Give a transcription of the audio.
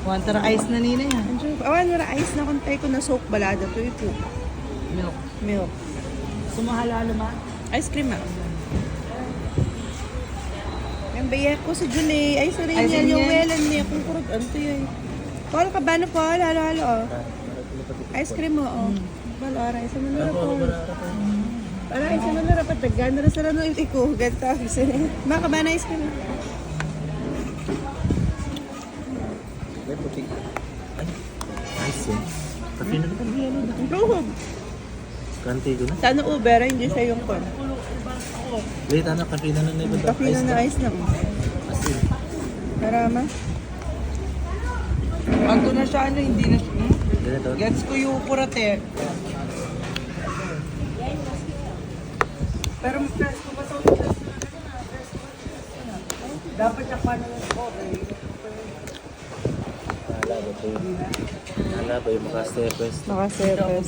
Water ice na nina yan. Awan, wala ice na kontay ko na soak balada to ito. Milk. Milk. Sumahalalo ma? Ice cream ah. Yung bayak ko sa Julie. Ay, sa rin Ay, yan. Yung yan. melon niya. Kung kurot, ano to yun? Paul, kabano po. Halo-halo oh. Ice cream mo oh. Paul, aray. Sa manura po. Aray, sa manura pa. Tagan na sa rano iko. Ganta. Baka ba na ice cream? May puti. Ay, ice yun. Kape na naman yan. Ang tuhog. Kante ko na. Sana Uber, hindi siya yung kon. Late na, kape na lang na iba. Kape na ice na. Asin. Karama. Pag ko na siya, ano, hindi na siya. Ganito. Gets ko yung kurate. Pero stress ko ba sa dapat siya pa na lang okay. Hala ba ito? Hala ba yung makastepes? Nakasepes.